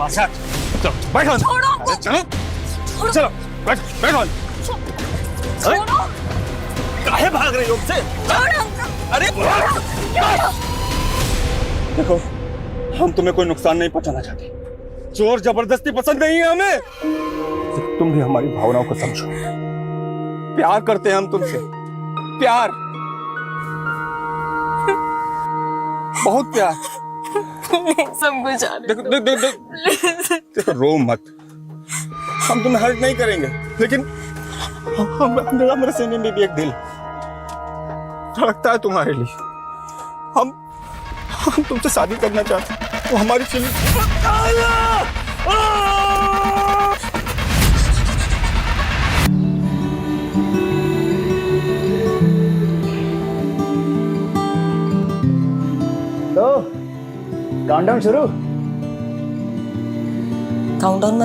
अच्छा चलो बैठो। छोड़ो। अरे चलो चलो बैठो। छोड़ो। काहे भाग रही हो मुझसे? अरे देखो, हम तुम्हें कोई नुकसान नहीं पहुंचाना चाहते। जोर जबरदस्ती पसंद नहीं है हमें। सिर्फ तुम भी हमारी भावनाओं को समझो। प्यार करते हैं हम तुमसे, प्यार, बहुत प्यार। सबको जाने देखो देखो देखो, रो मत। हम तुम्हें हर्ट नहीं करेंगे, लेकिन मेरे सीने में भी एक दिल धड़कता है तुम्हारे लिए। हम तुमसे शादी करना चाहते हैं। वो हमारी चिल्ली तो काउंटडाउन शुरू। काउंटडाउन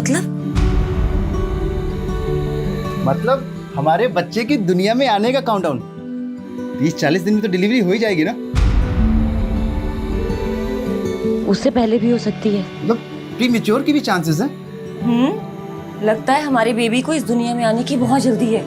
मतलब हमारे बच्चे की दुनिया में आने का काउंटडाउन। 30-40 दिन में तो डिलीवरी हो ही जाएगी ना। उससे पहले भी हो सकती है। मतलब प्रीमेच्योर की भी चांसेस हैं। लगता है हमारी बेबी को इस दुनिया में आने की बहुत जल्दी है।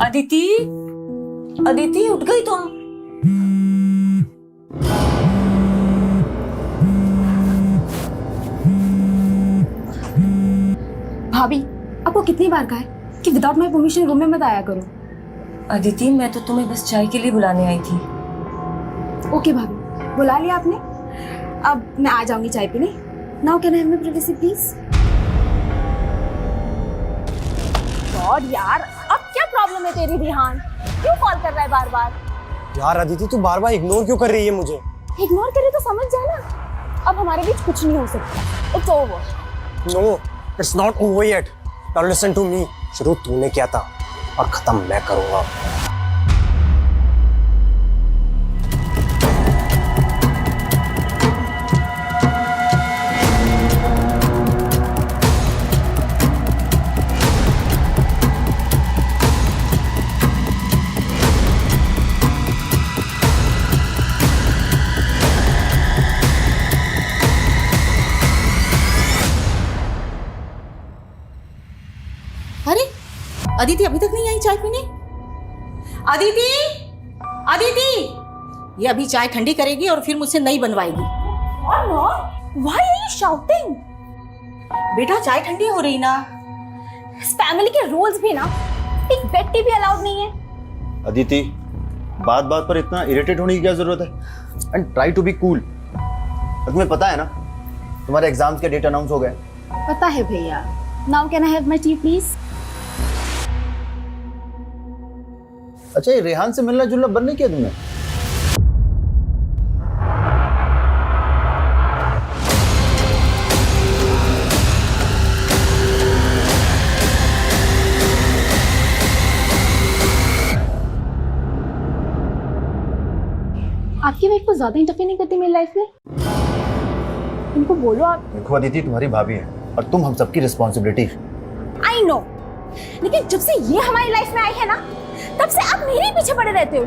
अदिति, अदिति उठ गई तुम? भाभी, आपको कितनी बार कहा है कि विदाउट माय परमिशन रूम में मत आया करो। अदिति, मैं तो तुम्हें बस चाय के लिए बुलाने आई थी। ओके भाभी, बुला लिया आपने। अब मैं आ जाऊंगी चाय पीने। Now can I have my privacy please? God यार, अब क्या प्रॉब्लम है तेरी रिहान? क्यों कॉल कर रहा है बार बार? यार अदिति, तू बार बार इग्नोर क्यों कर रही है मुझे? इग्नोर करे तो समझ जा ना, अब हमारे बीच कुछ नहीं हो सकता। It's over. No, it's not over yet. Now listen to me. शुरू तूने किया था और खत्म मैं करूंगा। अरे अदिति अभी तक नहीं आई चाय पीने? अदिति, अदिति, ये अभी चाय ठंडी करेगी और फिर मुझसे नई बनवाएगी। और mom, why are you shouting? बेटा चाय ठंडी हो रही ना। इस फैमिली के रूल्स भी ना, एक बेड टी भी अलाउड नहीं है। अदिति, बात बात पर इतना इरिटेट होने की क्या जरूरत है? And try to be cool. तुम्हें पता है ना तुम्हारे एग्जाम्स के डेट अनाउंस हो गए। पता है भैया। Now can I have my T please? अच्छा, ये रेहान से मिलना जुलना बंद नहीं किया तुमने? आपकी वाइफ को ज्यादा इंटरफेयर नहीं करती मेरी लाइफ में? इनको बोलो आप। देखो अदिति, तुम्हारी भाभी है और तुम हम सबकी रिस्पॉन्सिबिलिटी। आई नो, लेकिन जब से ये हमारी लाइफ में आई है ना, तब से आप मेरे ही पीछे पड़े रहते हो।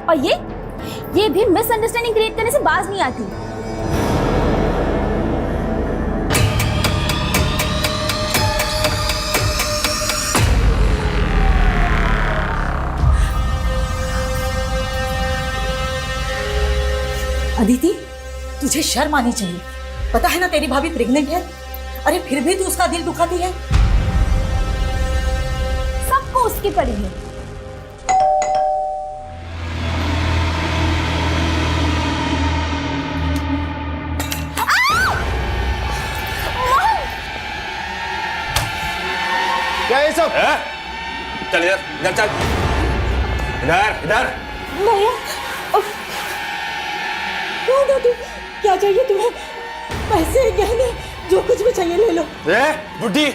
और ये भी मिसअंडरस्टैंडिंग क्रिएट करने से बाज नहीं आती। अदिति, तुझे शर्म आनी चाहिए। पता है ना तेरी भाभी प्रेग्नेंट है। अरे फिर भी तू उसका दिल दुखाती है। सबको उसकी पड़ी है। क्या ये सब? चल इधर इधर, चल इधर इधर। भैया, उफ। चल इधर, इधर चल। इधर इधर, इधर चल। इधर इधर, इधर चल। इधर इधर, इधर चल। इधर इधर, इधर चल। इधर इधर, इधर चल। इधर इधर, इधर चल। इधर इधर, इधर चल। कौन हो तुम? क्या चाहिए तुम्हें? पैसे, गहने, जो कुछ भी चाहिए ले लो। बुड्ढी,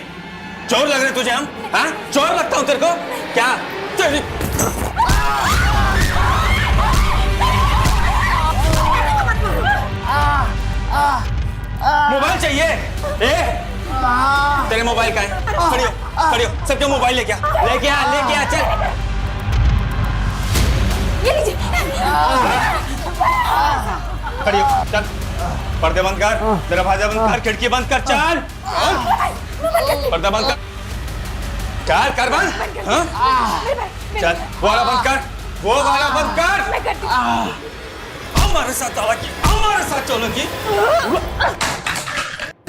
चोर लग रहे तुझे हम? हाँ, चोर लगता हूँ तेरे को? क्या तेरी मोबाइल चाहिए? तेरे मोबाइल का है? खड़ी हो, सबके मोबाइल लेके आ, चल। ये लीजिए। खड़ी हो, चल। पर्दे बंद कर, दरवाजा बंद कर, खिड़की बंद कर, चल। पर्दा बंद कर, कर बंद। हाँ? चल, वो वाला बंद कर। हमारे साथ हमारे साथ चलो की।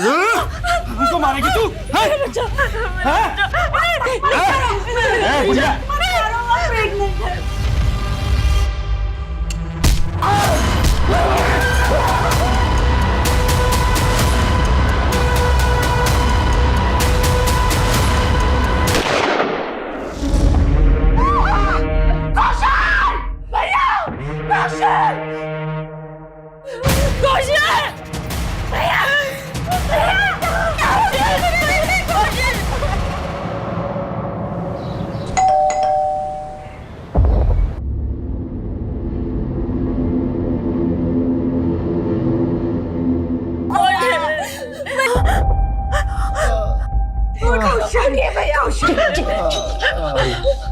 हमको मारेगी तू? बुढ़िया,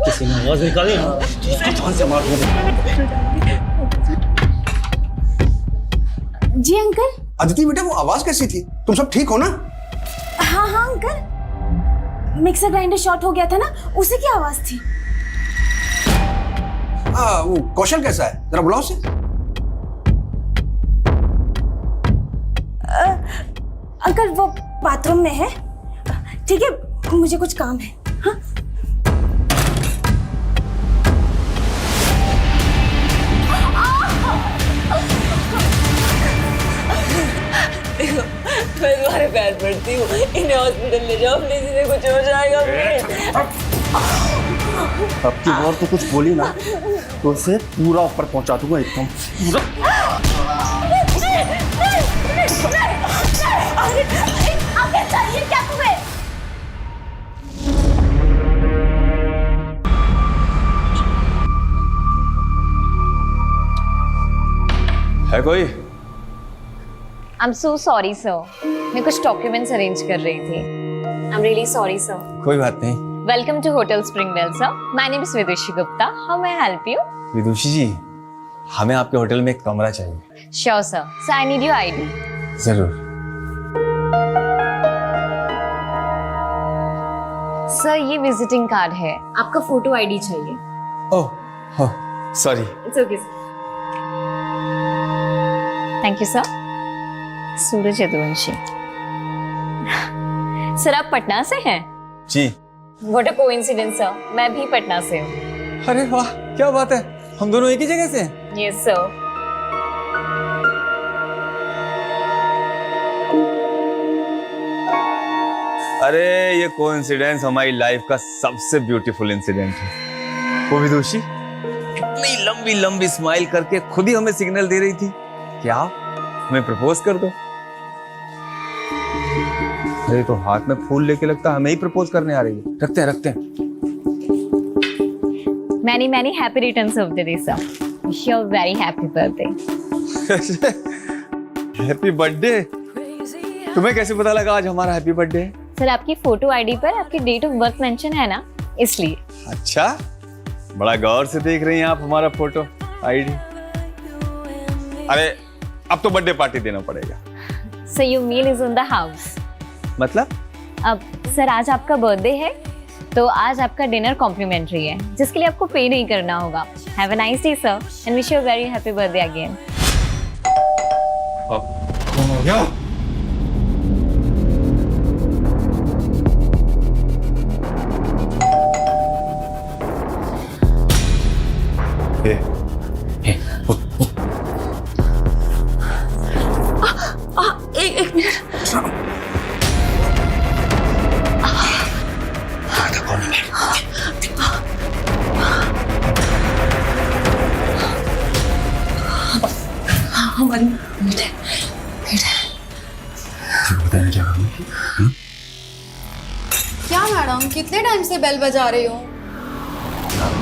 किसी ने आवाज निकाली ना, इसको जान से मार दूंगा। जी अंकल। अदिति बेटा, वो आवाज कैसी थी? तुम सब ठीक हो ना? हाँ हाँ अंकल, मिक्सर ग्राइंडर शॉर्ट हो गया था ना, उसी की आवाज थी। वो कौशल कैसा है? जरा बुलाओ उसे। अंकल वो बाथरूम में है। ठीक है, मुझे कुछ काम है। हाँ? मैं तुम्हारे पैर पड़ती हूँ, इन्हें हॉस्पिटल ले जाओ प्लीज, इन्हें कुछ हो जाएगा प्लीज। अब की बार तो कुछ बोली ना तो उसे पूरा ऊपर पहुंचा दूंगा एकदम पूरा। अंकल चाहिए क्या तुम्हें? है कोई? I'm so sorry, sir. मैं कुछ डॉक्यूमेंट्स अरेंज कर रही थी। I'm really sorry, sir. कोई बात नहीं। Welcome to Hotel Springdale, sir. My name is Vidushi Gupta. How may I help you? विदुषी जी, हमें आपके होटल में एक कमरा चाहिए। Sure, sir. So I need your ID. जरूर। Sir, ये विजिटिंग कार्ड है। आपका फोटो आईडी चाहिए। Oh, sorry. It's okay, sir. Thank you, sir. Suraj Yaduvanshi. Sir आप पटना से हैं? जी। What a coincidence, sir. मैं भी पटना से हूँ। अरे वाह, क्या बात है, हम दोनों एक ही जगह से हैं। Yes, sir. अरे ये कोइंसिडेंस हमारी लाइफ का सबसे ब्यूटीफुल इंसिडेंट है। वो विदुषी इतनी लंबी लंबी स्माइल करके खुद ही हमें सिग्नल दे रही थी क्या हमें प्रपोज कर दो। अरे तो हाथ में फूल लेके लगता हमें ही प्रपोज करने आ रही है। रखते हैं। Many happy returns of the day, sir. Wish you a very happy birthday. Happy birthday. तुम्हें कैसे पता लगा आज हमारा हैप्पी बर्थडे है? सर आपकी फोटो आईडी पर आपकी डेट ऑफ बर्थ मेंशन है ना, इसलिए। अच्छा, बड़ा गौर से देख रही हैं आप हमारा फोटो आईडी। अरे अब तो बर्थडे पार्टी देना पड़ेगा। So your meal is on the house. मतलब? अब सर आज आपका बर्थडे है तो आज आपका डिनर कॉम्प्लीमेंट्री है, जिसके लिए आपको पे नहीं करना होगा। Have a nice day sir and wish you a very happy birthday again. कौन हो गया? एक मिनट। हमारी बेटे बताना क्या करूँगी? क्या मैडम, कितने टाइम से बेल बजा रही हो?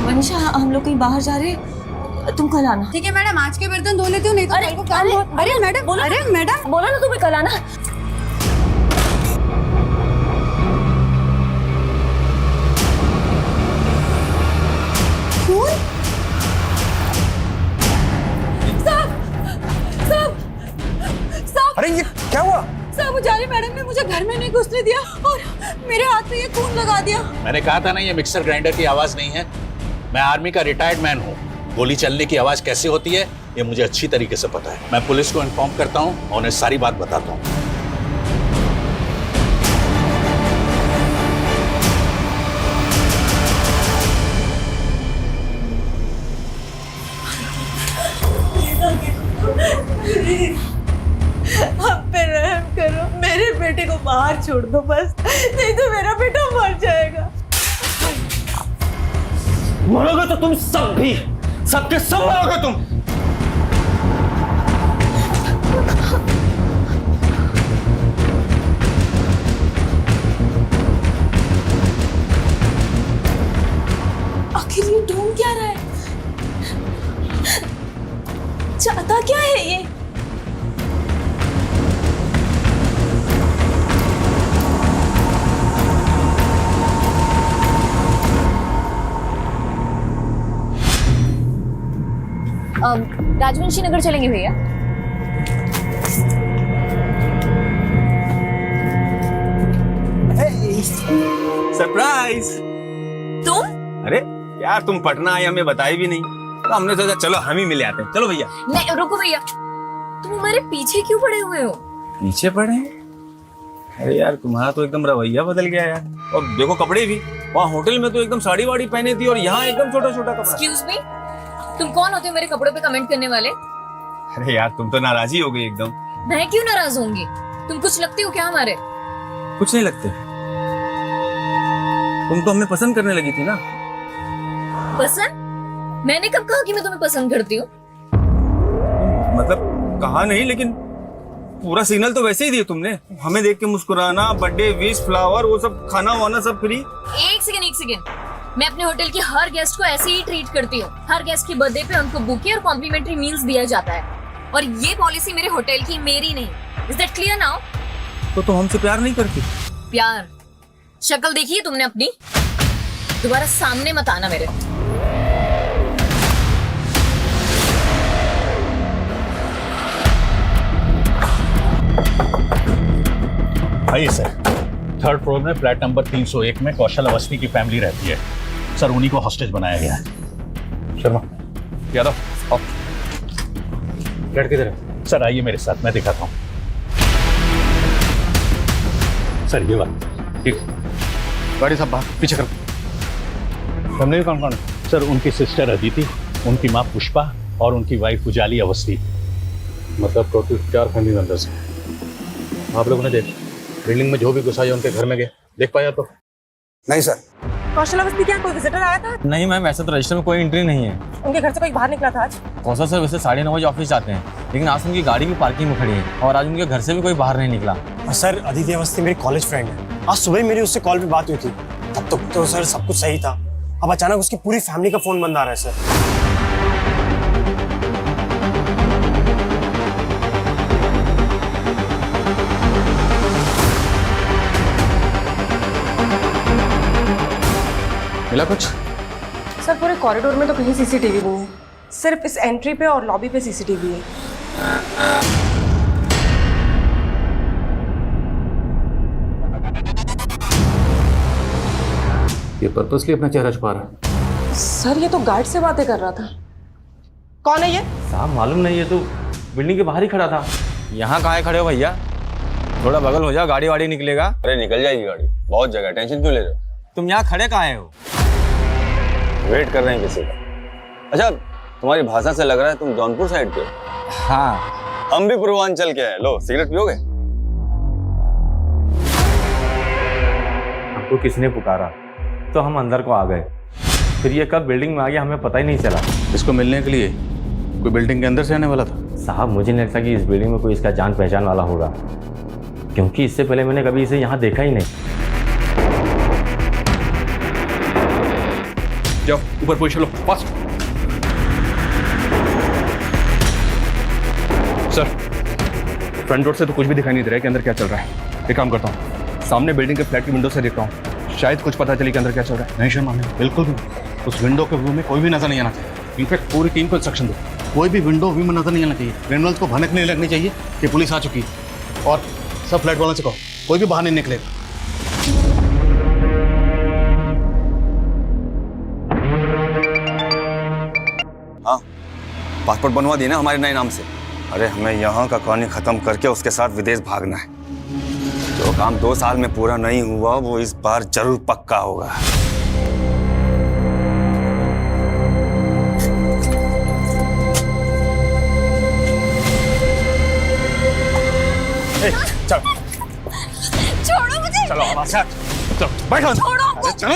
मनीषा, हम लोग कहीं बाहर जा रहे हैं, तुम कल आना। ठीक है मैडम, आज के बर्तन धो लेती हूँ, नहीं तो कल को काम बहुत। अरे मैडम, अरे मैडम, बोला ना तुम्हें कल आना। अरे ये क्या हुआ? साहब, उजाली मैडम ने मुझे घर में नहीं घुसने दिया और मेरे हाथ पे ये खून लगा दिया। मैंने कहा था ना, ये मिक्सर ग्राइंडर की आवाज नहीं है। मैं आर्मी का रिटायर्ड मैन हूँ। गोली चलने की आवाज कैसे होती है ये मुझे अच्छी तरीके से पता है। मैं पुलिस को इन्फॉर्म करता हूँ और उन्हें सारी बात बताता हूँ। आप पे रहम करो, मेरे बेटे को बाहर छोड़ दो बस, नहीं तो मेरा बेटा मर जाएगा। मरोगे तो तुम सब भी, सबके सब मरोगे तुम। आखिर ये ढूंढ क्या रहा है? चाहता क्या है ये? राजवंशी नगर चलेंगे भैया। सरप्राइज। तुम? अरे यार, तुम पटना आई हमें बताई भी नहीं, तो हमने सोचा चलो हम ही मिले आते हैं। चलो भैया। नहीं रुको भैया, तुम हमारे पीछे क्यों पड़े हुए हो? पीछे पड़े हैं? अरे यार, तुम्हारा तो एकदम रवैया बदल गया यार। और देखो कपड़े भी, वहाँ होटल में तो एकदम साड़ी वाड़ी पहने थी और यहाँ एकदम छोटा छोटा कपड़ा। एक्सक्यूज मी, तुम कौन होते हो मेरे कपड़ों पे कमेंट करने वाले? अरे यार, तुम तो नाराजी हो गई एकदम। मैं क्यों नाराज होंगी? तुम कुछ लगते हो क्या हमारे? कुछ नहीं लगते, तुम तो हमें पसंद करने लगी थी ना। पसंद? मैंने कब कहा कि मैं तुम्हें पसंद करती हूँ? मतलब कहा नहीं, लेकिन पूरा सिग्नल तो वैसे ही दिया तुमने। हमें देख के मुस्कुराना, बर्थडे विश, फ्लावर, वो सब, खाना वाना सब फ्री। एक सेकंड, मैं अपने होटल के हर गेस्ट को ऐसे ही ट्रीट करती हूँ। हर गेस्ट के बर्थडे पे उनको बुके और कॉम्प्लीमेंट्री मील्स दिया जाता है, और ये पॉलिसी मेरे होटल की, मेरी नहीं। Is that clear now? तो हमसे प्यार नहीं करती? प्यार? शक्ल देखी है तुमने अपनी? दोबारा सामने मत आना मेरे। आइए सर। थर्ड फ्लोर में फ्लैट नंबर 301 में कौशल अवस्थी की फैमिली रहती है सर। उन्हीं को हॉस्टेज बनाया गया है। शर्मा, यादव, आओ। फ्लैट किधर है? सर आइए मेरे साथ, मैं दिखाता हूँ। सर ये बात ठीक। गाड़ी सब बाहर पीछे करो। फैमिली कौन कौन है? सर उनकी सिस्टर अदिति, उनकी माँ पुष्पा और उनकी वाइफ उजाली अवस्थी। मतलब टोटल 4 फैमिली मेंबर्स हैं। आप लोगों ने देख बिल्डिंग में जो भी घुसा है उनके घर में गए, देख पाया तो? नहीं सर। कौशल अवस्थी क्या कोई विजिटर आया था? नहीं मैम, ऐसा तो रजिस्टर में कोई एंट्री नहीं है। उनके घर से कोई बाहर निकला था आज? कौशल सर वैसे 9:30 बजे ऑफिस जाते हैं, लेकिन आज उनकी गाड़ी भी पार्किंग में खड़ी है और आज उनके घर से भी कोई बाहर नहीं निकला। और सर, अदिति अवस्थी मेरी कॉलेज फ्रेंड है। आज सुबह ही मेरी उससे कॉल पे बात हुई थी, तब तक तो सर सब कुछ सही था। अब अचानक उसकी पूरी फैमिली का फोन बंद आ रहा है सर। मिला कुछ? सर पूरे कॉरिडोर में तो कहीं सीसीटीवी नहीं है, सिर्फ इस एंट्री पे और लॉबी पे सीसीटीवी है। ये पर्पसली अपना चेहरा छुपा रहा है। सर ये तो गार्ड से बातें कर रहा था। कौन है ये? साहब मालूम नहीं, ये तो बिल्डिंग के बाहर ही खड़ा था। यहाँ कहाँ खड़े हो भैया? थोड़ा बगल हो जाओ, गाड़ी वाड़ी निकलेगा। अरे निकल जाएगी गाड़ी, बहुत जगह, टेंशन क्यों ले रहे हो? तुम यहाँ खड़े कहाँ हो? वेट कर रहे हैं किसी का। अच्छा, तुम्हारी भाषा से लग रहा है तुम जौनपुर साइड के हो। हाँ, हम भी पूर्वांचल के हैं। लो सिगरेट पियोगे? हमको किसने पुकारा तो हम अंदर को आ गए, फिर ये कब बिल्डिंग में आ गया हमें पता ही नहीं चला। इसको मिलने के लिए कोई बिल्डिंग के अंदर से आने वाला था? साहब मुझे नहीं लगता कि इस बिल्डिंग में कोई इसका जान पहचान वाला होगा, क्योंकि इससे पहले मैंने कभी इसे यहाँ देखा ही नहीं। जाओ ऊपर पोजीशन लो, फास्ट। सर फ्रंट डोर से तो कुछ भी दिखाई नहीं दे रहा है कि अंदर क्या चल रहा है। एक काम करता हूँ, सामने बिल्डिंग के फ्लैट की विंडो से देखता हूँ, शायद कुछ पता चले कि अंदर क्या चल रहा है। नहीं शर्मा, बिल्कुल भी उस विंडो के व्यू में कोई भी नजर नहीं आना चाहिए। इनफैक्ट पूरी टीम को इंस्ट्रक्शन दो, कोई भी विंडो व्यू में नजर नहीं आना चाहिए। क्रिमिनल्स को भनक नहीं लगनी चाहिए कि पुलिस आ चुकी है। और सब फ्लैट वालों से कहो कोई भी बाहर नहीं निकलेगा। हाँ, पासपोर्ट बनवा दिए ना हमारे नए नाम से। अरे हमें यहाँ का कहानी खत्म करके उसके साथ विदेश भागना है। जो काम 2 साल में पूरा नहीं हुआ वो इस बार जरूर पक्का होगा। चलो छोड़ो मुझे। चलो हमारे साथ, चलो बैठो। छोड़ो। अरे चलो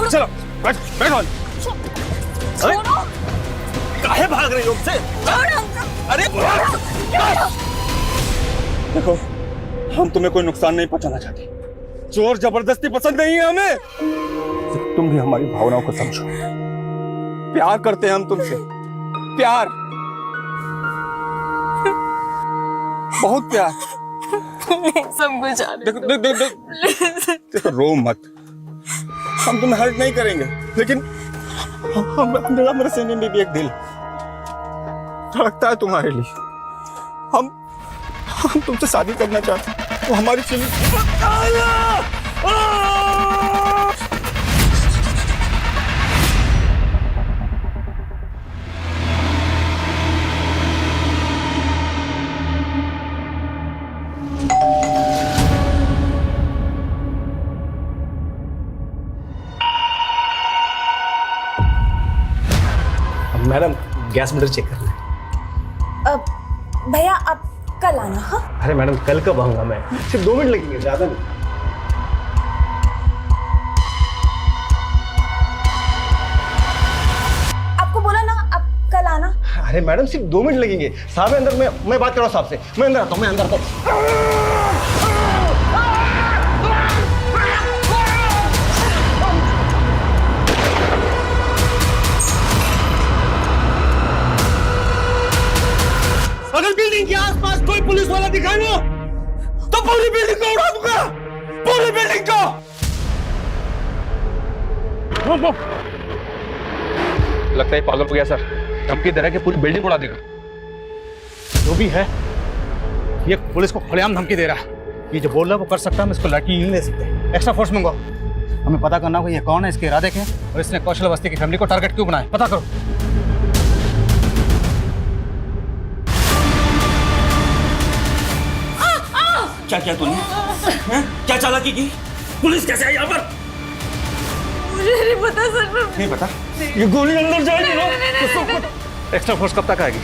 चलो बैठो। छोड़ो। काहे भाग रही हो मुझसे? अरे देखो, हम तुम्हें कोई नुकसान नहीं पहुंचाना चाहते। जोर जबरदस्ती पसंद नहीं है हमें। तो तुम भी हमारी भावनाओं को समझो। प्यार करते हैं हम तुमसे, प्यार, बहुत प्यार। सबको जाने देखो देखो, रो मत। हम तुम्हें हर्ट नहीं करेंगे, लेकिन मेरे सीने में भी एक दिल धड़कता है तुम्हारे लिए। हम तुमसे शादी करना चाहते हैं। वो हमारी feeling. Madam gas meter check करना है। भैया आप कल आना। हाँ अरे मैडम कल कब आऊँगा मैं, सिर्फ 2 मिनट लगेंगे, ज़्यादा नहीं। आपको बोला ना आप कल आना। अरे मैडम सिर्फ 2 मिनट लगेंगे। साहब अंदर, मैं बात कर रहा हूँ साहब से। मैं अंदर आता हूँ, मैं अंदर आता हूँ। अगर बिल्डिंग के आसपास कोई पुलिस वाला दिखाई ना, तो पूरी बिल्डिंग को उड़ा दूंगा, पूरी बिल्डिंग को। लगता है पागल हो गया सर, धमकी दे रहा है कि पूरी बिल्डिंग उड़ा देगा। जो भी है ये पुलिस को खुलेआम धमकी दे रहा है। ये जो बोल रहा है वो कर सकता है, हम इसको लड़की नहीं ले सकते। एक्स्ट्रा फोर्स मंगवाओ। हमें पता करना होगा ये कौन है, इसके इरादे क्या हैं और इसने कौशल अवस्थी की फैमिली को टारगेट क्यों बनाया, पता करो। क्या किया तूने? क्या चालाकी की? पुलिस कैसे आई यहाँ पर? मुझे नहीं पता सर। नहीं पता? ये गोली अंदर जाएगी ना? एक्स्ट्रा फोर्स कब तक आएगी?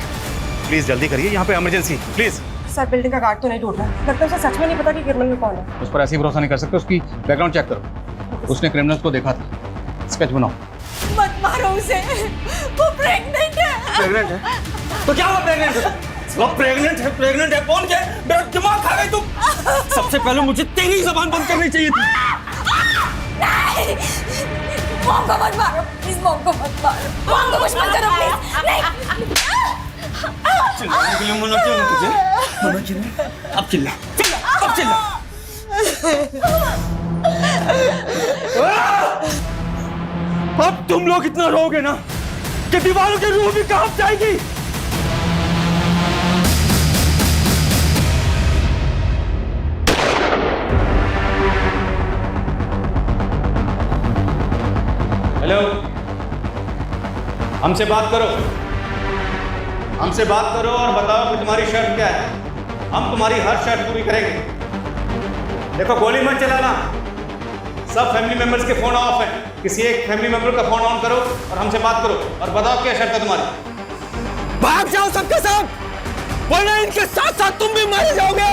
प्लीज जल्दी करिए, यहाँ पे इमरजेंसी प्लीज। सर बिल्डिंग का गार्ड तो नहीं टूटा, लगता है उसे सच में नहीं पता कि क्रिमिनल कौन है। उस पर ऐसे ही भरोसा नहीं कर सकते, उसकी बैकग्राउंड चेक करो। उसने क्रिमिनल्स को देखा था। स्केच बनाओ। मत मारो उसे, वो प्रेग्नेंट है। प्रेग्नेंट है? तो क्या हुआ प्रेग्नेंट है? वो प्रेग्नेंट है, प्रेग्नेंट है। कौन क्या? मेरा दिमाग खा गई तुम। सबसे पहले मुझे तेरी जबान बंद करनी चाहिए थी। नहीं, मॉम को मत मारो प्लीज, मॉम को मत मारो, मॉम को कुछ मत करो प्लीज। नहीं, चिल्लाने के लिए मना किया ना तुझे? मना किया? अब चिल्ला, चिल्ला, अब चिल्ला। अब तुम लोग इतना रोगे ना कि दीवारों की रूह भी कांप जाएगी। हेलो, हमसे बात करो, हमसे बात करो और बताओ कि तुम्हारी शर्त क्या है। हम तुम्हारी हर शर्त पूरी करेंगे। देखो गोली मत चलाना, सब फैमिली मेंबर्स के फोन ऑफ हैं। किसी एक फैमिली मेंबर का फोन ऑन करो और हमसे बात करो और बताओ क्या शर्त है तुम्हारी। भाग जाओ सबके सब, वरना इनके साथ साथ तुम भी मारे जाओगे।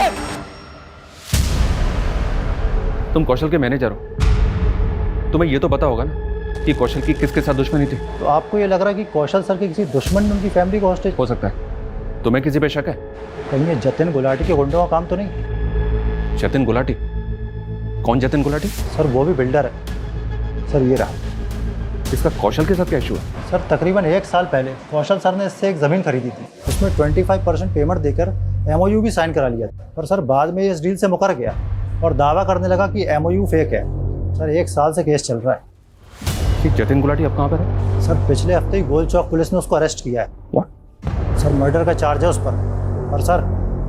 तुम कौशल के मैनेजर हो, तुम्हें ये तो पता होगा ना कि कौशल की किसके साथ दुश्मनी थी। तो आपको ये लग रहा है कि कौशल सर के किसी दुश्मन ने उनकी फैमिली को हॉस्टेज? हो सकता है, तुम्हें किसी पे शक है? कहीं ये जतिन गुलाटी के गुंडों का काम तो नहीं? जतिन गुलाटी? कौन जतिन गुलाटी? सर वो भी बिल्डर है सर। ये रहा। इसका कौशल के साथ क्या इशू है? सर तकरीबन 1 साल पहले कौशल सर ने इससे एक ज़मीन खरीदी थी। उसमें 25% पेमेंट देकर MOU भी साइन करा लिया था, पर सर बाद में इस डील से मुकर गया और दावा करने लगा कि MOU फेक है। सर 1 साल से केस चल रहा है। कि जतिन गुलाटी अब कहाँ पर है? सर पिछले हफ्ते ही गोल चौक पुलिस ने उसको अरेस्ट किया है। What? सर मर्डर का चार्ज है उस पर सर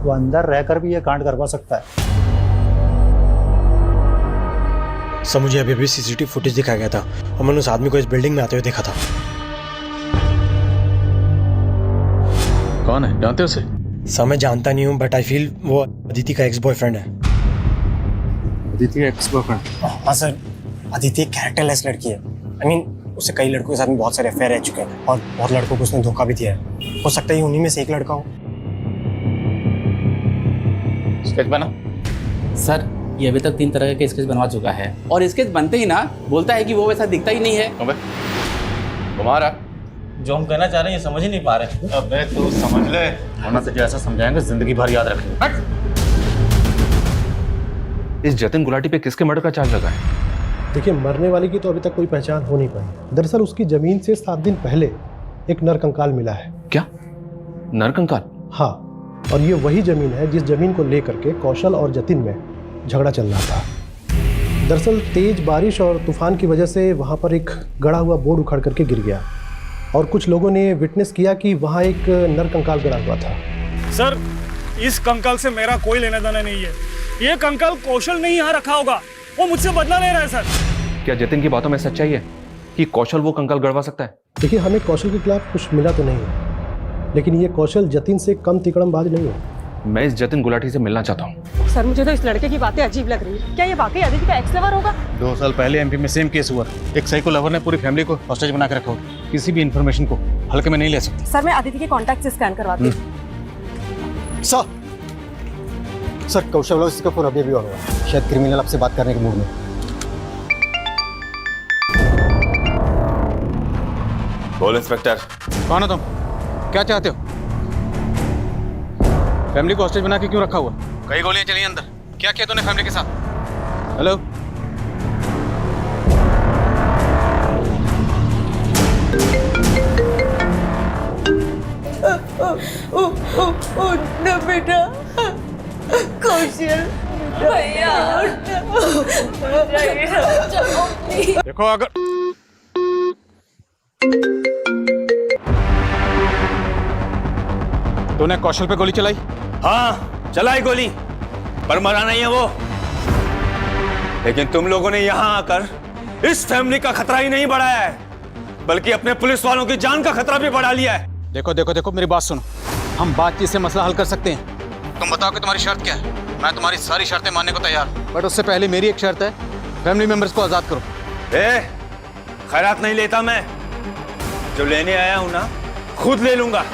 वो अंदर रहकर भी ये कांड करवा सकता है। सर मुझे अभी भी CCTV फुटेज दिखाया गया था और मैंने उस आदमी को इस बिल्डिंग में आते हुए देखा था। कौन है, जानते हो उसे? सर मैं जानता नहीं हूँ, बट आई फील वो अदिति का एक्स बॉयफ्रेंड है। अदिति का एक्स बॉयफ्रेंड? हाँ सर, अदिति एक कैरेक्टरलेस लड़की है। आई मीन उससे कई लड़कों के साथ में बहुत सारे अफेयर रह चुके हैं और बहुत लड़कों को उसने धोखा भी दिया है। हो सकता है उन्हीं में से एक लड़का हो। स्केच बना? सर ये अभी तक 3 तरह के स्केच बनवा चुका है और स्केच बनते ही ना बोलता है कि वो वैसा दिखता ही नहीं है। अबे तुम्हारा जो हम कहना चाह रहे हैं ये समझ ही नहीं पा रहे। अबे तू समझ ले, वरना तुझे ऐसा समझाएंगे जिंदगी भर याद रखेंगे। हट! इस जतिन गुलाटी पे किसके मर्डर का चार्ज लगा है? देखिए मरने वाले की तो अभी तक कोई पहचान हो नहीं पाई। दरअसल उसकी जमीन से 7 दिन पहले एक नरकंकाल मिला है। क्या नरकंकाल? हाँ, और ये वही जमीन है जिस जमीन को लेकर के कौशल और जतिन में झगड़ा चल रहा था। दरअसल तेज बारिश और तूफान की वजह से वहाँ पर एक गड़ा हुआ बोर्ड उखड़ करके गिर गया और कुछ लोगों ने विटनेस किया कि वहाँ एक नरकंकाल गड़ा हुआ था। सर इस कंकाल से मेरा कोई लेना देना नहीं है। ये कंकाल कौशल ने यहाँ रखा होगा, वो मुझसे बदला ले रहा है सर। क्या जतिन की बातों में सच्चाई है कि कौशल वो कंकाल गड़वा सकता है? देखिए हमें कौशल के खिलाफ कुछ मिला तो नहीं है, लेकिन ये कौशल जतिन से कम तिकड़मबाज नहीं है। मैं इस जतिन गुलाटी से मिलना चाहता हूँ। सर मुझे तो इस लड़के की बातें अजीब लग रही है। क्या ये वाकई अदिति का एक्स लवर होगा? 2 साल पहले MP में सेम केस हुआ। एक साइको लवर ने पूरी फैमिली को हॉस्टेज बना के रखा होगा। किसी भी इन्फॉर्मेशन को हल्के में नहीं ले सकते। सर मैं अदिति के कॉन्टैक्ट से स्कैन करवाती हूँ। सर कौशल वाला इसका फोन अभी भी ऑन हुआ, शायद क्रिमिनल आपसे बात करने के मूड में। बोल इंस्पेक्टर। कौन हो तुम? क्या चाहते हो? फैमिली को हॉस्टेज बना के क्यों रखा हुआ? कई गोलियां चली अंदर। क्या किया तूने फैमिली के साथ? हेलो? ना बेटा कौशल भैया देखो अगर तूने कौशल पे गोली चलाई? हाँ चलाई गोली, पर मरा नहीं है वो। लेकिन तुम लोगों ने यहाँ आकर इस फैमिली का खतरा ही नहीं बढ़ाया है, बल्कि अपने पुलिस वालों की जान का खतरा भी बढ़ा लिया है। देखो देखो देखो मेरी बात सुनो, हम बातचीत से मसला हल कर सकते हैं। तुम बताओ कि तुम्हारी शर्त क्या है? मैं तुम्हारी सारी शर्तें मानने को तैयार हूं, बट उससे पहले मेरी एक शर्त है, फैमिली मेंबर्स को आजाद करो। खैरात नहीं लेता मैं, जो लेने आया हूं ना खुद ले लूंगा।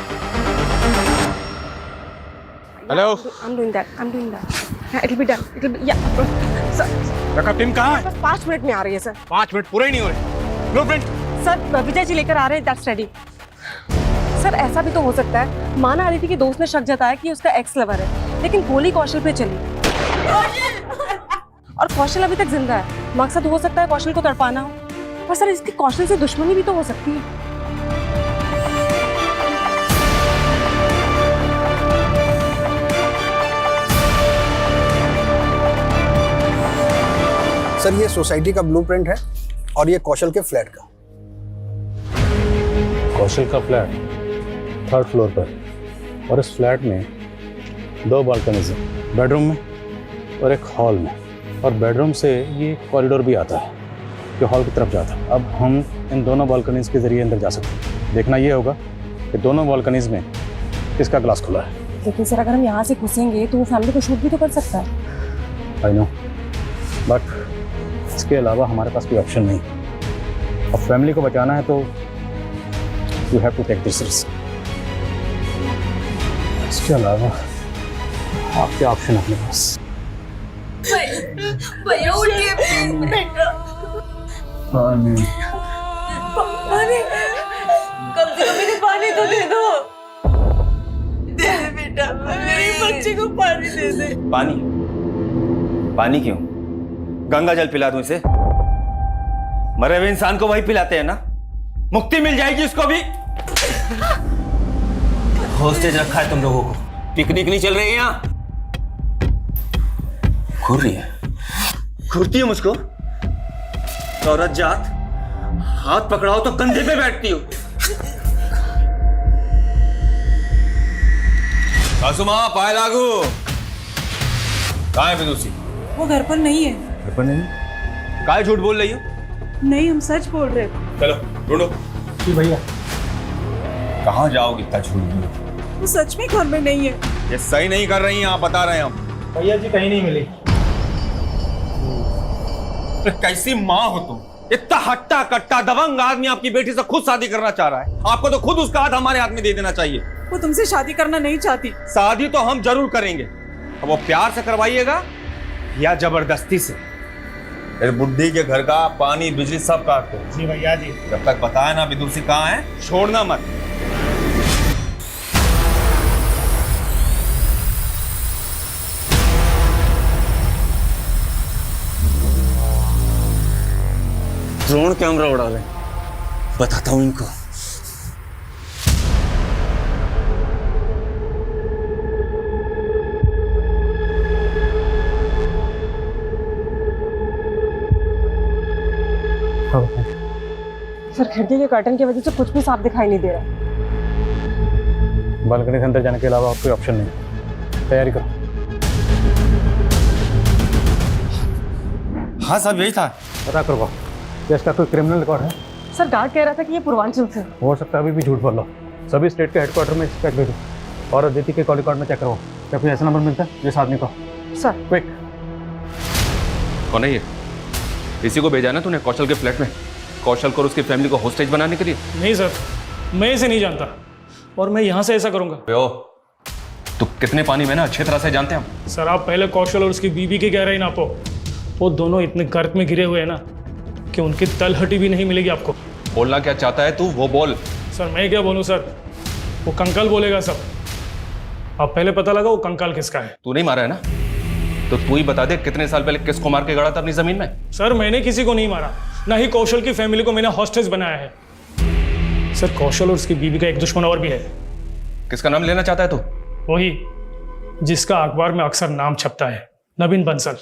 Hello? I'm doing that. It'll be done. रखा टीम कहाँ है? 5 मिनट में आ रही है सर। 5 मिनट पूरे ही नहीं हुए। ब्लूप्रिंट सर विजय जी लेकर आ रहे हैं, दैट्स रेडी। सर ऐसा भी तो हो सकता है, माना अदिति के दोस्त ने शक जताया कि उसका एक्स लवर है, लेकिन गोली कौशल पे चली और कौशल अभी तक जिंदा है। मकसद हो सकता है कौशल को तड़पाना हो, पर सर इसकी कौशल से दुश्मनी भी तो हो सकती है। सर ये सोसाइटी का ब्लूप्रिंट है और ये कौशल के फ्लैट का। कौशल का फ्लैट 3rd फ्लोर पर, और इस फ्लैट में 2 बालकनीज हैं, बेडरूम में और एक हॉल में, और बेडरूम से ये कॉरिडोर भी आता है जो हॉल की तरफ जाता है। अब हम इन दोनों बालकनीज के जरिए अंदर जा सकते हैं। देखना ये होगा कि दोनों बालकनीज में किसका ग्लास खुला है। लेकिन सर अगर हम यहाँ से घुसेंगे तो वो फैमिली को शूट भी तो कर सकता है। आई नो, बट इसके अलावा हमारे पास कोई ऑप्शन नहीं। अब फैमिली को बचाना है तो you have to take this risk. इसके अलावा आपके ऑप्शन अपने पास। भैया उठिए प्लीज बेटा। पानी कम से कम इन्हें पानी तो दे दो। बच्चे को पानी दे दे। पानी? पानी क्यों? गंगा जल पिला दूं इसे? मरे हुए इंसान को वही पिलाते हैं ना, मुक्ति मिल जाएगी उसको भी। हॉस्टेज रखा है तुम लोगों को, पिकनिक नहीं चल रही है यहाँ। घूर रही है, घूरती हो मुझको। औरत जात, हाथ पकड़ाओ तो कंधे पे बैठती हो। सासुमा पाए लागू। कहाँ है विदुषी? वो घर पर नहीं है। घर पर नहीं? काहे झूठ बोल रही हो? नहीं, हम सच बोल रहे हैं। चलो ढूंढो। जी भैया। कहाँ जाओगे इतना झूठ बोल? वो सच में घर में नहीं है। ये सही नहीं कर रही हैं आप, बता रहे हैं हम। भैया जी कहीं नहीं मिली। कैसी माँ हो तुम? इतना हट्टा कट्टा दबंग आदमी आपकी बेटी से खुद शादी करना चाह रहा है। आपको तो खुद उसका हाथ हमारे हाथ में दे देना चाहिए। वो तुमसे शादी करना नहीं चाहती। शादी तो हम जरूर करेंगे। अब वो प्यार से करवाइएगा या जबरदस्ती से? इस बुड्ढी के घर का पानी बिजली सब काट दो। जी भैया जी। जब तक बताए ना विदुषी कहाँ है, छोड़ना मत। ड्रोन कैमरा उड़ा ले, बताता हूं इनको। सर खिड़की के कर्टन की वजह से कुछ भी साफ दिखाई नहीं दे रहा। बालकनी के अंदर जाने के अलावा और कोई ऑप्शन नहीं। तैयारी करो। हाँ साहब यही था। पता करो इसका कोई क्रिमिनल रिकॉर्ड है? सर गार्ड कह रहा था कि ये पूर्वांचल से। हो सकता है अभी भी झूठ बोल लो। सभी स्टेट के हेडक्वार्टर में चेक दे दो और अदिति के कॉल रिकॉर्ड में चेक करो। क्या कोई ऐसा नंबर मिलता है जिस आदमी को? Sir quick. कौन है ये? इसी को भेजा ना तूने कौशल के फ्लैट में, कौशल को और उसकी फैमिली को होस्टेज बनाने के लिए? नहीं सर, मैं इसे नहीं जानता और मैं यहाँ से ऐसा करूँगा। तो कितने पानी में ना अच्छी तरह से जानते हैं हम। सर आप पहले कौशल और उसकी बीबी की गहराई नापो। वो दोनों इतने गर्त में गिरे हुए हैं ना कि उनकी तलहटी भी नहीं मिलेगी आपको। बोलना क्या चाहता है तू, वो बोल। सर मैं क्या बोलूँ सर, वो कंकाल बोलेगा सब। आप पहले पता लगा वो कंकाल किसका है। तू नहीं मारा है ना, तो तू ही बता दे कितने साल पहले किसको मार के गड़ा था अपनी जमीन में। सर मैंने किसी को नहीं मारा, ना ही कौशल की फैमिली को मैंने हॉस्टेज बनाया है। सर कौशल और उसकी बीबी का एक दुश्मन और भी है। किसका नाम लेना चाहता है तू? वही जिसका अखबार में अक्सर नाम छपता है, नवीन बंसल।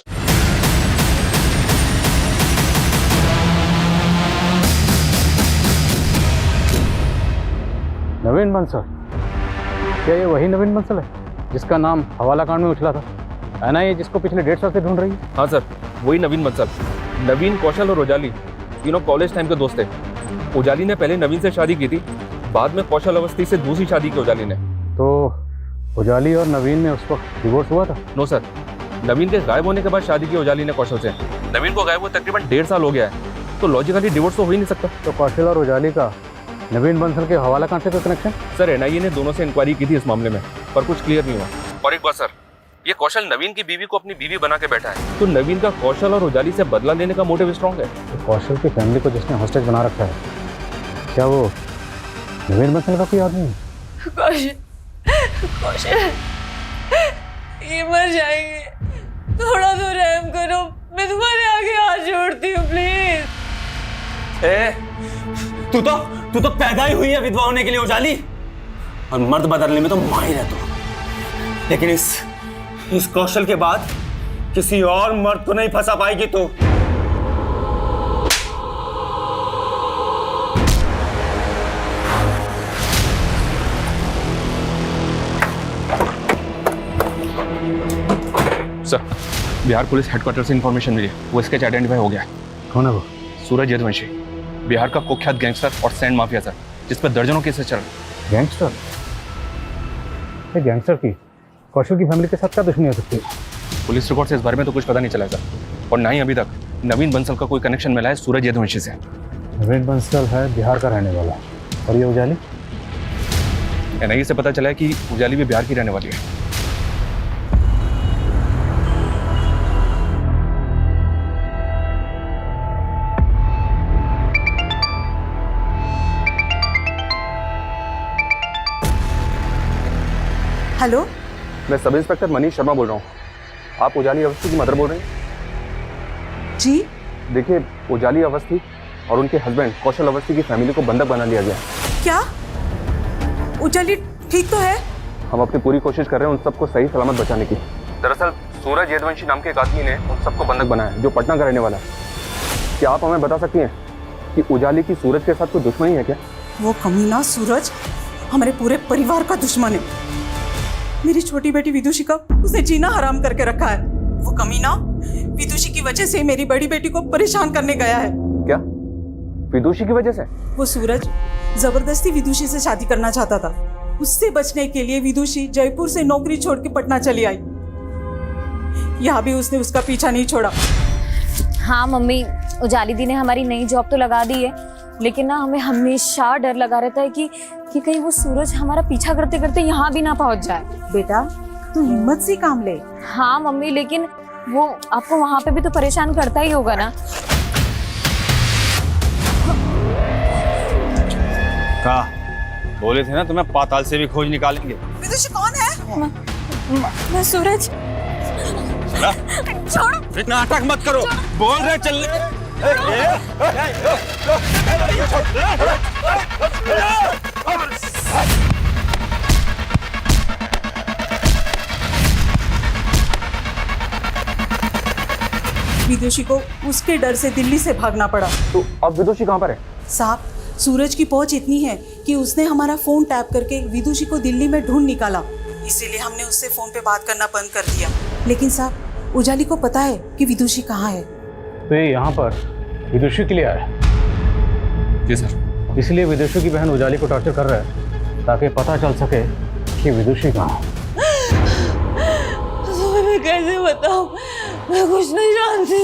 नवीन बंसल? क्या ये वही नवीन बंसल है जिसका नाम हवाला कांड में उछला था? है ना ये जिसको पिछले 1.5 साल से ढूंढ रही है? हाँ सर, वही नवीन बंसल। नवीन, कौशल और उजाली तीनों कॉलेज टाइम के दोस्त थे। उजाली ने पहले नवीन से शादी की थी, बाद में कौशल अवस्थी से दूसरी शादी की उजाली ने। तो उजाली और नवीन में उस वक्त डिवोर्स हुआ था? नो सर, नवीन के गायब होने के बाद शादी की उजाली ने कौशल से। नवीन को गायब हुए तकरीबन 1.5 साल हो गया है, तो लॉजिकली डिवोर्स तो हो ही नहीं सकता। तो कौशल और उजाली का नवीन बंसल के हवाला कांड से कोई कनेक्शन? सर एनआईए ने दोनों से इंक्वायरी की थी इस मामले में, पर कुछ क्लियर नहीं हुआ। और एक बात सर, ये कौशल नवीन की बीवी को अपनी बीवी बना के बैठा है, तो नवीन का कौशल और उजाली से बदला लेने का मोटिव स्ट्रॉन्ग है। तो कौशल की फैमिली को जिसने हॉस्टेज बना रखा है, क्या वो नवीन बंसल का कोई आदमी है? कौशल ये मर जाएंगे, थोड़ा तो रहम करो, मैं तुम्हारे आगे हाथ जोड़ती हूँ प्लीज। तू तो पैदा ही हुई है विधवा होने के लिए उजाली, और मर्द बदलने में तो माहिर है तू। लेकिन इस कौशल के बाद किसी और मर्द को नहीं फंसा पाएगी तू। सर बिहार पुलिस हेडक्वार्टर से इंफॉर्मेशन मिली, वो स्केच आइडेंटिफाई हो गया है। कौन है वो? सूरज यदुवंशी, बिहार का कुख्यात गैंगस्टर और सैंड माफिया सर, जिस पर दर्जनों केसेस चल रहे। गैंगस्टर? ये गैंगस्टर की कौशल की फैमिली के साथ क्या दुश्मनी हो सकती है? पुलिस रिकॉर्ड से इस बारे में तो कुछ पता नहीं चला सर, और ना ही अभी तक नवीन बंसल का कोई कनेक्शन मिला है सूरज यदुवंशी से। नवीन बंसल है बिहार का रहने वाला, और ये उजाली? एनआईए से पता चला है कि उजाली भी बिहार की रहने वाली है। हेलो मैं सब इंस्पेक्टर मनीष शर्मा बोल रहा हूँ। आप उजाली अवस्थी की मदर बोल रहे हैं? जी। देखिए, उजाली अवस्थी और उनके हस्बैंड कौशल अवस्थी की फैमिली को बंधक बना लिया गया। क्या? उजाली ठीक तो है? हम अपनी पूरी कोशिश कर रहे हैं उन सबको सही सलामत बचाने की। दरअसल सूरज यदुवंशी नाम के एक आदमी ने उन सबको बंधक बनाया है, जो पटना का रहने वाला है। क्या आप हमें बता सकती हैं कि उजाली की सूरज के साथ कोई दुश्मनी है क्या? वो कमीना सूरज हमारे पूरे परिवार का दुश्मन है। मेरी छोटी बेटी विदुषी का उसे जीना हराम करके रखा है। वो कमीना विदुषी की वजह से मेरी बड़ी बेटी को परेशान करने गया है। क्या? विदुषी की वजह से? वो सूरज जबरदस्ती विदुषी से शादी करना चाहता था। उससे बचने के लिए विदुषी जयपुर से नौकरी छोड़ के पटना चली आई। यहाँ भी उसने उसका पीछा नहीं छोड़ा। हाँ मम्मी, उजाली दी ने हमारी नई जॉब तो लगा दी है, लेकिन ना हमें हमेशा डर लगा रहता है कि कहीं वो सूरज हमारा पीछा करते करते यहाँ भी ना पहुँच जाए। बेटा तू हिम्मत से काम ले। हाँ मम्मी, लेकिन वो आपको वहाँ पे भी तो परेशान करता ही होगा ना। कहा बोले थे ना तुम्हें पाताल से भी खोज निकालेंगे। विदुषी कौन है? मैं सूरज। छोड़ो, इतना नाटक मत करो। बोल रहे चल विदुषी को उसके डर से दिल्ली से भागना पड़ा। तो अब विदुषी कहाँ पर है? साहब, सूरज की पहुंच इतनी है कि उसने हमारा फोन टैप करके विदुषी को दिल्ली में ढूंढ निकाला। इसीलिए हमने उससे फोन पे बात करना बंद कर दिया। लेकिन साहब, उजाली को पता है कि विदुषी कहाँ है। तो ये यहाँ पर विदुषी के लिए आया? जी सर। इसलिए विदुषी की बहन उजाली को टॉर्चर कर रहा है ताकि पता चल सके कि विदुषी कहाँ है। मैं कैसे बताऊं? मैं कुछ नहीं जानती।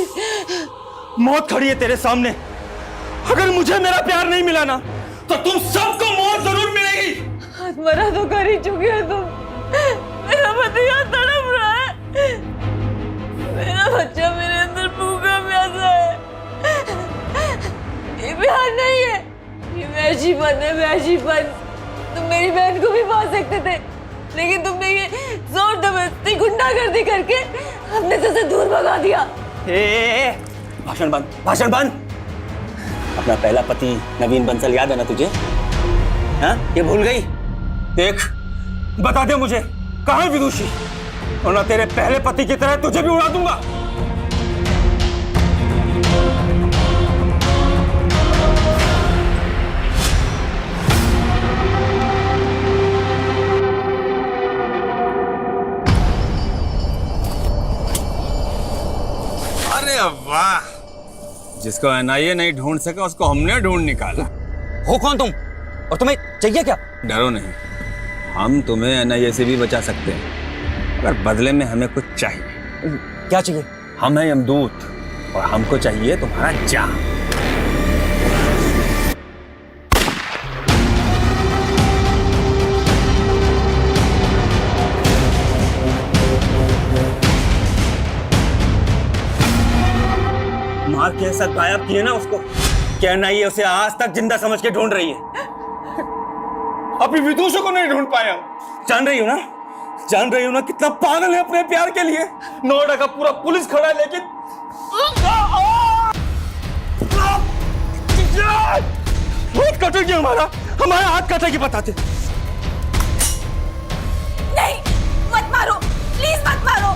मौत खड़ी है तेरे सामने। अगर मुझे मेरा प्यार नहीं मिला ना, तो तुम सबको मौत जरूर मिलेगी। मरा तो कर ही चुकी है तुम। मेरा पति यहाँ तड़प रहा है। मेरा बच्चा मेरे अंदर भूखा प्यासा है। ये प्यार नहीं है, ये वैशीपन है, वैशीपन। तुम मेरी बहन को भी पा सकते थे, लेकिन तुमने ये जोर जबरदस्ती गुंडागर्दी करके अपने से दूर भगा दिया। भाषण बंद, भाषण बंद। अपना पहला पति नवीन बंसल याद है ना तुझे? हाँ, ये भूल गई? देख, बता दे मुझे कहाँ है विदुषी, और ना तेरे पहले पति की तरह तुझे भी उड़ा दूंगा। अरे वाह, जिसको एनआईए नहीं ढूंढ सका उसको हमने ढूंढ निकाला। हो कौन तुम, और तुम्हें चाहिए क्या? डरो नहीं, हम तुम्हें एनआईए से भी बचा सकते हैं, अगर बदले में हमें कुछ चाहिए। क्या चाहिए? हम हैं यमदूत और हमको चाहिए तुम्हारा जान। मार के ऐसा गायब किए ना उसको, क्या नहीं उसे आज तक जिंदा समझ के ढूंढ रही है। अभी विदुषी को नहीं ढूंढ पाया। जान रही हो ना, जान रही हो ना कितना पागल है अपने प्यार के लिए। नोएडा का पूरा पुलिस खड़ा है, लेकिन हाथ कटेगी हमारा, हमारा हाथ कटेगी बताते। नहीं, मत मारो, प्लीज मत मारो।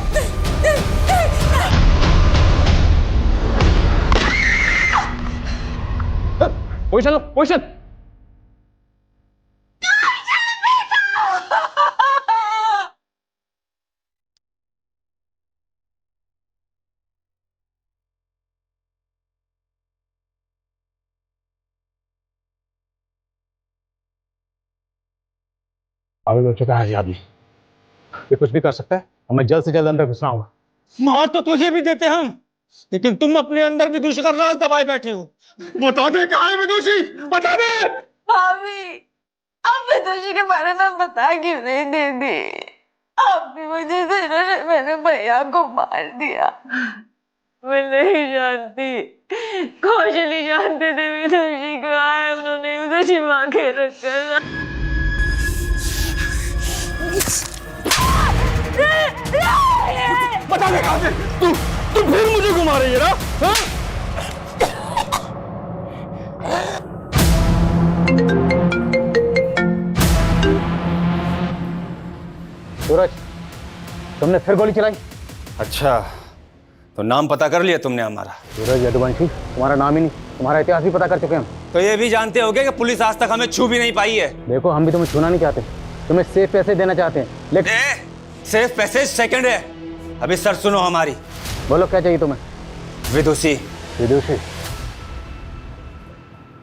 Position, position. पागल हो चुका है ये आदमी, ये कुछ भी कर सकता है। हमें जल्द से जल्द अंदर घुसना होगा। मार तो तुझे भी देते हम, लेकिन तुम अपने अंदर विदुषी का राज दबाए बैठे हो। बता दे कहाँ है विदुषी, बता दे। भाभी, अब विदुषी के बारे में बता क्यों नहीं दीदी? आपकी वजह से मैंने भैया को मार दिया। मैं नहीं जानती, कौशली जानते थे विदुषी को, आए उन्होंने उसे छिपा के रखा। बता दे कहां से तू फिर मुझे घुमा रही है ना? हाँ? सूरज, तुमने फिर गोली चलाई? अच्छा, तो नाम पता कर लिया तुमने हमारा? सूरज यदुवंशी, तुम्हारा नाम ही नहीं, तुम्हारा इतिहास भी पता कर चुके हम। तो ये भी जानते होगे कि पुलिस आज तक हमें छू भी नहीं पाई है। देखो, हम भी तुम्हें छूना नहीं चाहते, तुम्हें सेफ पैसे देना चाहते हैं, लेकिन सिर्फ पैसे सेकंड है। अभी सर सुनो हमारी। बोलो क्या चाहिए तुम्हें? विदुषी। विदुषी?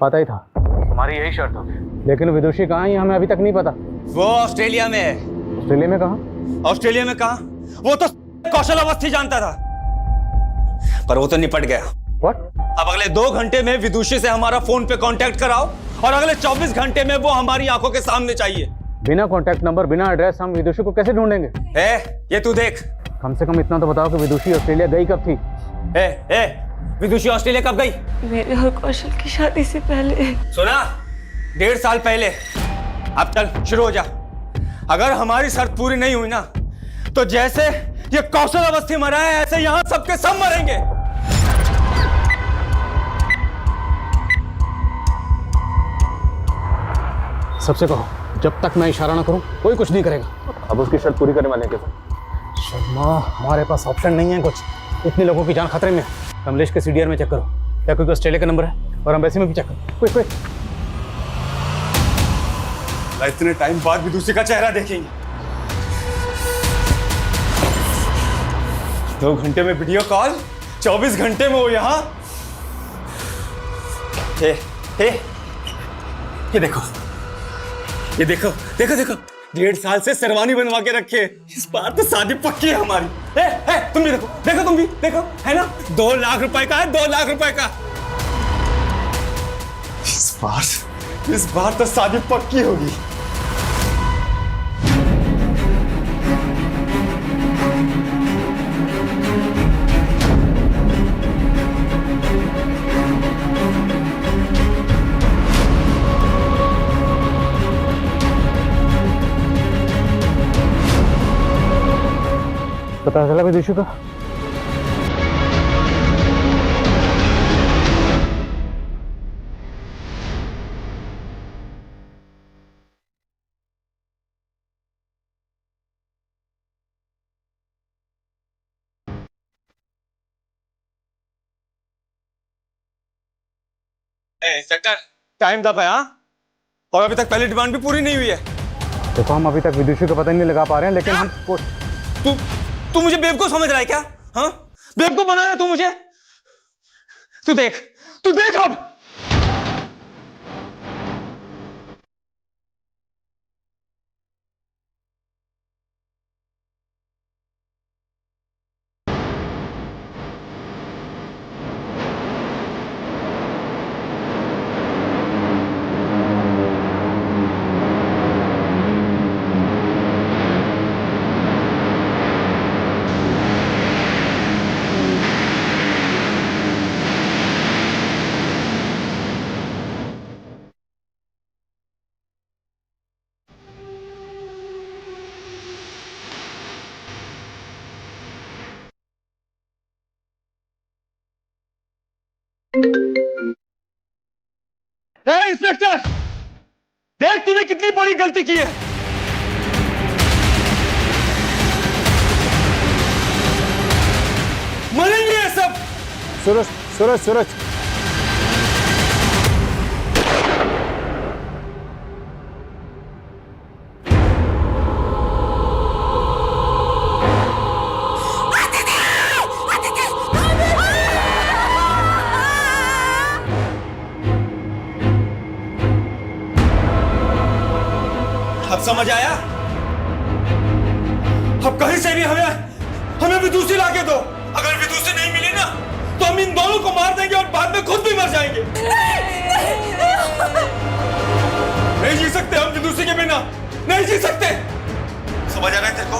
पता ही था तुम्हारी यही शर्त होगी, लेकिन विदुषी कहाँ है हमें अभी तक नहीं पता। वो ऑस्ट्रेलिया में है। ऑस्ट्रेलिया में कहाँ? ऑस्ट्रेलिया में कहाँ? वो तो कौशल अवस्थी जानता था, पर वो तो निपट गया। What? अब अगले 2 घंटे में विदुषी से हमारा फोन पे कांटेक्ट कराओ और अगले 24 घंटे में वो हमारी आंखों के सामने चाहिए। बिना कांटेक्ट नंबर, बिना एड्रेस हम विदुषी को कैसे ढूंढेंगे? ये तू देख। कम से कम इतना तो बताओ कि विदुषी ऑस्ट्रेलिया गई कब थी? विदुषी ऑस्ट्रेलिया कब गई? मेरे और कौशल की शादी से पहले। सुना? 1.5 साल पहले। अब चल शुरू हो जा। अगर हमारी शर्त पूरी नहीं हुई ना, तो जैसे ये कौशल अवस्थी मरा है, ऐसे यहां सबके सब मरेंगे। सबसे कहो, जब तक मैं इशारा ना करूं कोई कुछ नहीं करेगा। अब उसकी शर्त पूरी करने वाले हैं कैसे? शर्मा, हमारे पास ऑप्शन नहीं है कुछ, इतने लोगों की जान खतरे में है। कमलेश के सीडीआर में चेक करो, क्या कोई ऑस्ट्रेलिया का नंबर है? और एम्बेसी में भी चेक करो, क्विक। इतने टाइम बाद भी दूसरे का चेहरा देखेंगे। 2 घंटे में वीडियो कॉल, 24 घंटे में वो यहाँ। ये देखो, ये देखो, देखो देखो, 1.5 साल से शेरवानी बनवा के रखे। इस बार तो शादी पक्की है हमारी। तुम भी देखो, देखो तुम भी देखो, है ना? 2 लाख रुपए का है, 2 लाख रुपए का। इस बार तो शादी पक्की होगी। पता चला विदुषी का? इंस्पेक्टर, टाइम दब है। हाँ, और अभी तक पहली डिमांड भी पूरी नहीं हुई है। देखो, हम अभी तक विदुषी का पता नहीं लगा पा रहे हैं, लेकिन हम तू मुझे बेवकूफ समझ रहा है क्या? हाँ, बेवकूफ बना रहा है तू मुझे। तू देख अब। इंस्पेक्टर, देख तूने कितनी बड़ी गलती की है। मरेंगे ये सब। सूरज, अब समझ आया? अब कहीं से भी हमें विदुषी लाके दो। अगर विदुषी नहीं मिली ना, तो हम इन दोनों को मार देंगे और बाद में खुद भी मर जाएंगे। नहीं जी सकते हम विदुषी के बिना, नहीं जी सकते। समझ आ रहा है तेरे को?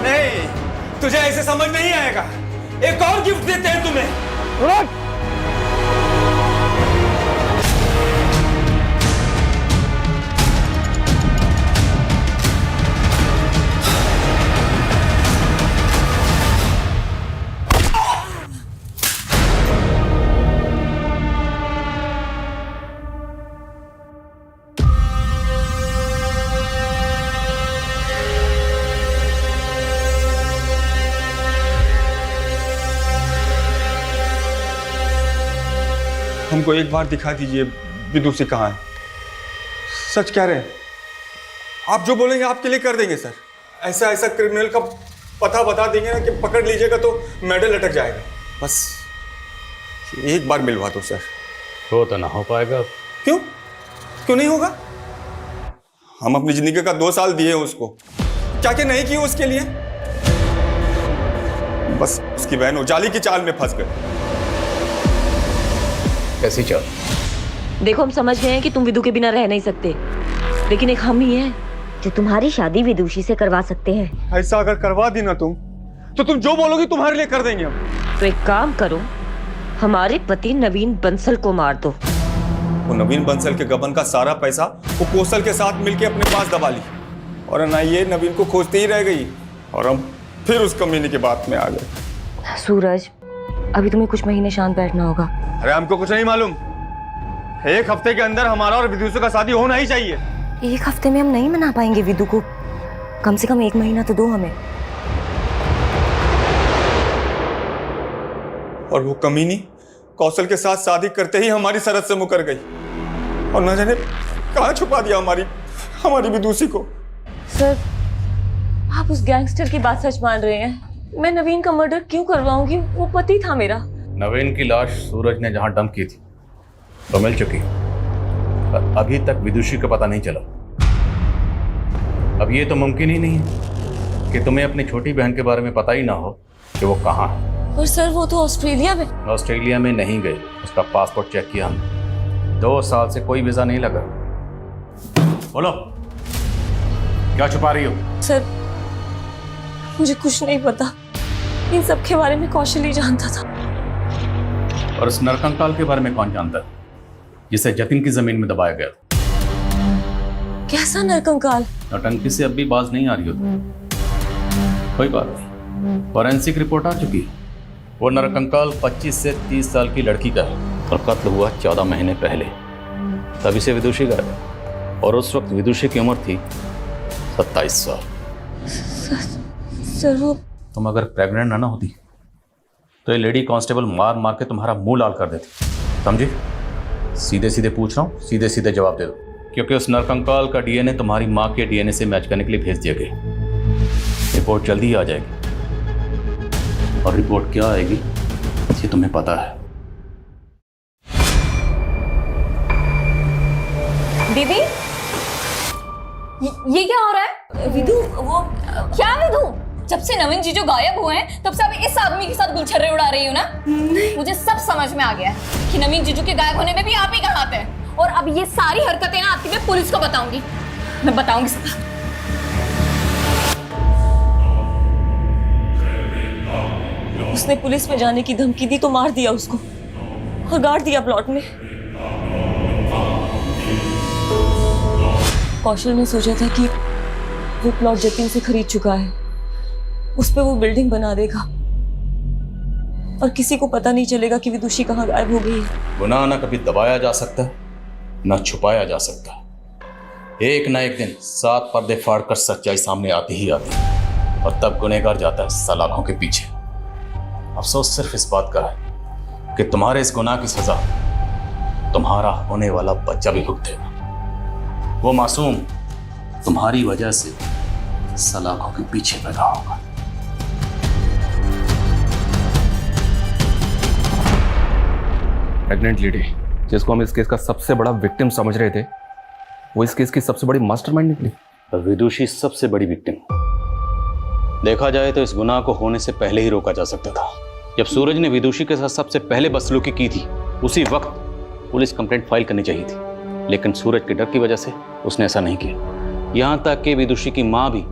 नहीं, तुझे ऐसे समझ नहीं आएगा। एक और गिफ्ट देते हैं तुम्हें। हमको एक बार दिखा दीजिए विदुषी कहाँ है। सच कह रहे हैं, आप जो बोलेंगे आपके लिए कर देंगे सर। ऐसा ऐसा क्रिमिनल का पता बता देंगे ना कि पकड़ लीजिएगा तो मेडल लटक जाएगा। बस एक बार मिलवा दो सर। तो ना हो पाएगा। क्यों क्यों नहीं होगा? हम अपनी जिंदगी का 2 साल दिए उसको, क्या क्या नहीं किए उसके लिए। बस उसकी बहन उजाली की चाल में फंस गए। कैसी चाल? देखो, हम समझ गए हैं कि तुम विदु के बिना रह नहीं सकते, लेकिन एक हम ही हैं जो तुम्हारी शादी विदुषी से करवा सकते हैं। ऐसा अगर करवा दी ना तुम, तो तुम जो बोलोगी तुम्हारे लिए कर देंगे हम। तो एक काम करो, हमारे पति नवीन बंसल को मार दो। वो नवीन बंसल के गबन का सारा पैसा वो कौशल के साथ मिलके अपने पास दबा ली, और एनआईए नवीन को खोजते ही रह गई, और हम फिर उस कमीने की बात में आ गए। सूरज, अभी तुम्हें कुछ महीने शांत बैठना होगा। अरे हमको कुछ नहीं मालूम, 1 हफ्ते के अंदर हमारा और विदुषी का शादी होना ही चाहिए। 1 हफ्ते में हम नहीं मना पाएंगे विदु को, कम से कम 1 महीना तो दो हमें। और वो कमीनी कौशल के साथ शादी करते ही हमारी सरहद से मुकर गई, और न जाने कहाँ छुपा दिया हमारी विदुषी को। सर, आप उस गैंगस्टर की बात सच मान रहे हैं? मैं नवीन का मर्डर क्यों करवाऊंगी? वो पति था मेरा। नवीन की लाश सूरज ने जहां डंप की थी तो मिल चुकी, पर अभी तक विदुषी का पता नहीं चला। अब ये तो मुमकिन ही नहीं है कि तुम्हें अपनी छोटी बहन के बारे में पता ही ना हो कि वो कहाँ है। और सर, वो तो ऑस्ट्रेलिया में। ऑस्ट्रेलिया में नहीं गए, उसका पासपोर्ट चेक किया हमने, 2 साल से कोई वीजा नहीं लगा। बोलो, क्या छुपा रही हो? सर, मुझे कुछ नहीं पता, इन सब के बारे में कौशल ही जानता था। और उस नरकंकाल के बारे में कौन जानता है जिसे जतिन की जमीन में दबाया गया? कैसा नरकंकाल? नौटंकी से अब भी बाज नहीं आ रही हो? कोई बात नहीं, फॉरेंसिक रिपोर्ट आ चुकी है। वो नरकंकाल 25 से 30 साल की लड़की का है, और कत्ल हुआ 14 महीने पहले, तभी से विदुषी का है, और उस वक्त विदुषी की उम्र थी 27 साल। सर, वो तुम अगर प्रेग्नेंट ना होती तो ये लेडी कांस्टेबल मार मार के तुम्हारा मुंह लाल कर देती, समझी? सीधे सीधे पूछ रहा हूँ, सीधे सीधे जवाब दे दो, क्योंकि उस नरकंकाल का डीएनए तुम्हारी माँ के डीएनए से मैच करने के लिए भेज दिया गया। रिपोर्ट जल्दी ही आ जाएगी, और रिपोर्ट क्या आएगी ये तुम्हें पता है। दीदी, ये क्या हो रहा है? विदु, वो क्या विदु? जब से नवीन जीजू गायब हुए हैं तब से आप इस आदमी के साथ गुलछर्रे उड़ा रही हो ना? मुझे सब समझ में आ गया है कि नवीन जीजू के गायब होने में भी आप ही का हाथ है। और अब ये सारी हरकतें ना आपकी मैं पुलिस को बताऊंगी। मैं बताऊंगी सब। उसने पुलिस में जाने की धमकी दी तो मार दिया उसको, और गाड़ दिया प्लॉट में। कौशल ने सोचा था कि वो प्लॉट जतिन से खरीद चुका है, उस पे वो बिल्डिंग बना देगा, और किसी को पता नहीं चलेगा कि विदुषी कहाँ गायब हो गई है। गुनाह ना कभी दबाया जा सकता है, ना छुपाया जा सकता। एक ना एक दिन 7 पर्दे फाड़कर सच्चाई सामने आती ही आती है, और तब गुनहगार जाता है सलाखों के पीछे। अफसोस सिर्फ इस बात का है कि तुम्हारे इस गुनाह की सजा तुम्हारा होने वाला बच्चा भी भुगतेगा। वो मासूम तुम्हारी वजह से सलाखों के पीछे पैदा होगा। प्रेग्नेंट लेडी जिसको हम इस केस का सबसे बड़ा विक्टिम समझ रहे थे, वो इस केस की सबसे बड़ी मास्टरमाइंड निकली। विदुषी सबसे बड़ी विक्टिम। देखा जाए तो इस गुनाह को होने से पहले ही रोका जा सकता था। जब सूरज ने विदुषी के साथ सबसे पहले बदसलूकी की थी, उसी वक्त पुलिस कंप्लेंट फाइल करनी चाहिए थी, लेकिन सूरज के डर की वजह से उसने ऐसा नहीं किया। यहाँ तक कि विदुषी की माँ भी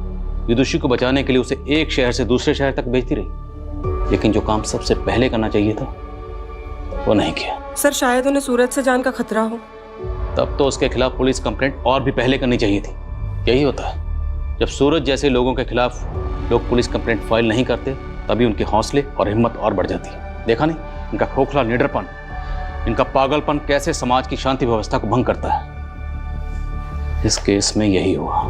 विदुषी को बचाने के लिए उसे एक शहर से दूसरे शहर तक भेजती रही, लेकिन जो काम सबसे पहले करना चाहिए था वो नहीं किया। सर, शायद उन्हें सूरज से जान का खतरा हो। तब तो उसके खिलाफ पुलिस कंप्लेंट और भी पहले करनी चाहिए थी। यही होता है, जब सूरज जैसे लोगों के खिलाफ लोग पुलिस कंप्लेंट फाइल नहीं करते, तभी उनके हौसले और हिम्मत और बढ़ जाती है। देखा नहीं, इनका खोखला निडरपन, इनका पागलपन कैसे समाज की शांति व्यवस्था को भंग करता है। इस केस में यही हुआ।